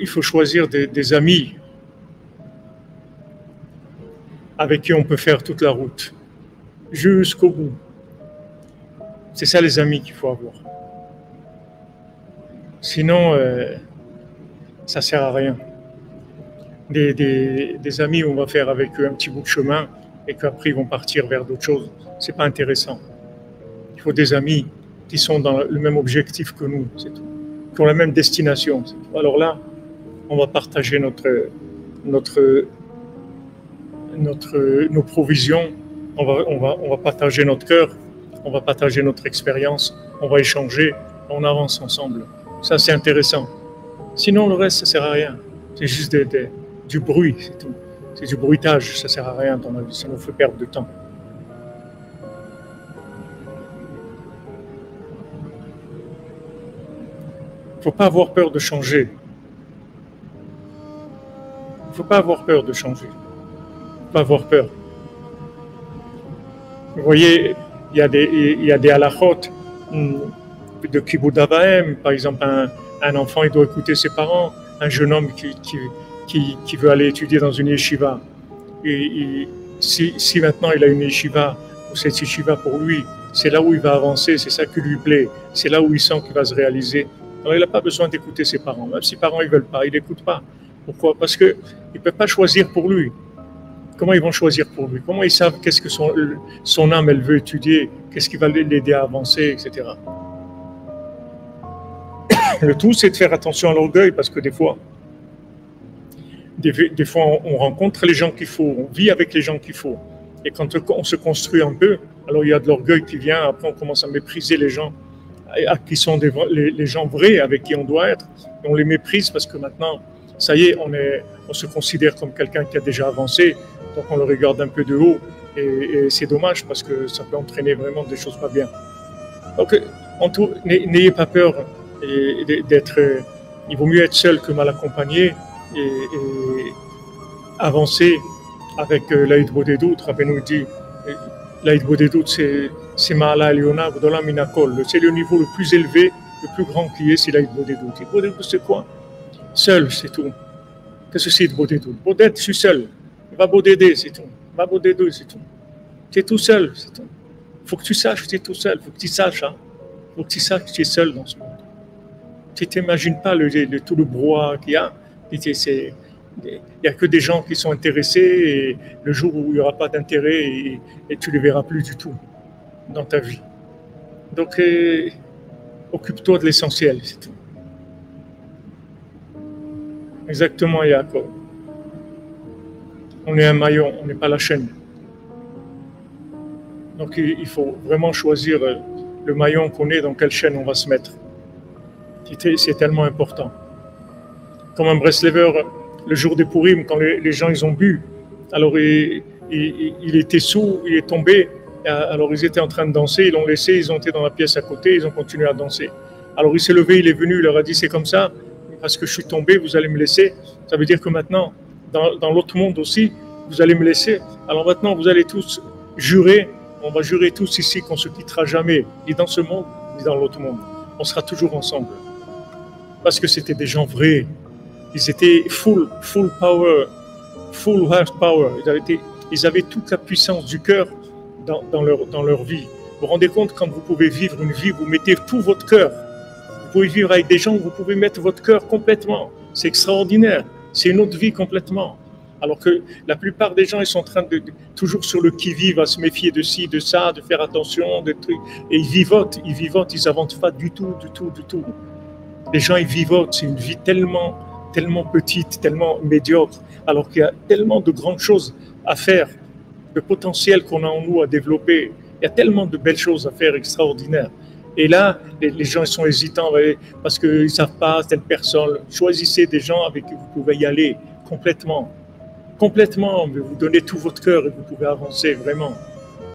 Il faut choisir des amis avec qui on peut faire toute la route, jusqu'au bout. C'est ça les amis qu'il faut avoir. Sinon, ça ne sert à rien. Des amis où on va faire avec eux un petit bout de chemin et qu'après ils vont partir vers d'autres choses, c'est pas intéressant. Il faut des amis qui sont dans le même objectif que nous, c'est tout, qui ont la même destination. Alors là, on va partager nos provisions, on va partager notre cœur, on va partager notre expérience, on va échanger, on avance ensemble. Ça, c'est intéressant. Sinon, le reste, ça ne sert à rien. C'est juste du bruit, c'est tout. C'est du bruitage, ça ne sert à rien dans la vie, ça nous fait perdre du temps. Il ne faut pas avoir peur de changer. Il ne faut pas avoir peur de changer. Il ne faut pas avoir peur. Vous voyez, il y a des halachot de Kibud Avaim, par exemple, un enfant, il doit écouter ses parents, un jeune homme qui veut aller étudier dans une yeshiva. Et si maintenant il a une yeshiva, ou cette yeshiva pour lui, c'est là où il va avancer, c'est ça qui lui plaît, c'est là où il sent qu'il va se réaliser. Alors il n'a pas besoin d'écouter ses parents, même si les parents ne veulent pas, il n'écoute pas. Pourquoi? Parce qu'ils ne peuvent pas choisir pour lui. Comment ils vont choisir pour lui? Comment ils savent qu'est-ce que son âme elle veut étudier, qu'est-ce qui va l'aider à avancer, etc. Le tout, c'est de faire attention à l'orgueil, parce que des fois, on rencontre les gens qu'il faut, on vit avec les gens qu'il faut. Et quand on se construit un peu, alors il y a de l'orgueil qui vient, après on commence à mépriser les gens qui sont les gens vrais, avec qui on doit être. Et on les méprise parce que maintenant, ça y est, on se considère comme quelqu'un qui a déjà avancé, donc on le regarde un peu de haut. Et c'est dommage parce que ça peut entraîner vraiment des choses pas bien. Donc, n'ayez pas peur d'être. Il vaut mieux être seul que mal accompagné et avancer avec l'Aïd Bodedut. Rabbeinu dit, l'Aïd Bodedut, c'est Ma'ala Eliona Gdola Minakol. C'est le niveau le plus élevé, le plus grand qui est, c'est l'Aïd Bodedut. Et Bodedut, c'est quoi? Seul, c'est tout. Qu'est-ce que c'est de Bodedut? Boded, je suis seul. Va Bodeder, c'est tout. Va Bodeder, c'est tout. Tu es tout seul, c'est tout. Il faut que tu saches que tu es tout seul. Il faut que tu saches, hein. Il faut que tu saches que tu es seul dans ce monde. Tu ne t'imagines pas tout le brouhaha qu'il y a. Il n'y a que des gens qui sont intéressés et le jour où il n'y aura pas d'intérêt et tu ne les verras plus du tout dans ta vie. Donc, occupe-toi de l'essentiel, c'est tout. Exactement, Yaakov. On est un maillon, on n'est pas la chaîne. Donc, il faut vraiment choisir le maillon qu'on est, dans quelle chaîne on va se mettre. C'est tellement important. Comme un Breslever, le jour des Purim, quand les gens ils ont bu, alors il était sous, il est tombé, alors ils étaient en train de danser, ils l'ont laissé, ils ont été dans la pièce à côté, ils ont continué à danser. Alors il s'est levé, il est venu, il leur a dit c'est comme ça, parce que je suis tombé, vous allez me laisser. Ça veut dire que maintenant, dans l'autre monde aussi, vous allez me laisser. Alors maintenant, vous allez tous jurer, on va jurer tous ici qu'on ne se quittera jamais, ni dans ce monde, ni dans l'autre monde. On sera toujours ensemble. Parce que c'était des gens vrais. Ils étaient full power, full horsepower. Ils avaient toute la puissance du cœur dans leur vie. Vous vous rendez compte, quand vous pouvez vivre une vie, vous mettez tout votre cœur. Vous pouvez vivre avec des gens où vous pouvez mettre votre cœur complètement. C'est extraordinaire. C'est une autre vie complètement. Alors que la plupart des gens, ils sont en train de toujours sur le qui-vive, à se méfier de ci, de ça, de faire attention, de trucs. Et ils vivotent, ils n'avancent pas du tout. Les gens, ils vivotent. C'est une vie tellement petite, tellement médiocre, alors qu'il y a tellement de grandes choses à faire, de potentiel qu'on a en nous à développer. Il y a tellement de belles choses à faire extraordinaires. Et là, les gens ils sont hésitants parce qu'ils ne savent pas telle personne. Choisissez des gens avec qui vous pouvez y aller complètement. Mais vous donnez tout votre cœur et vous pouvez avancer vraiment.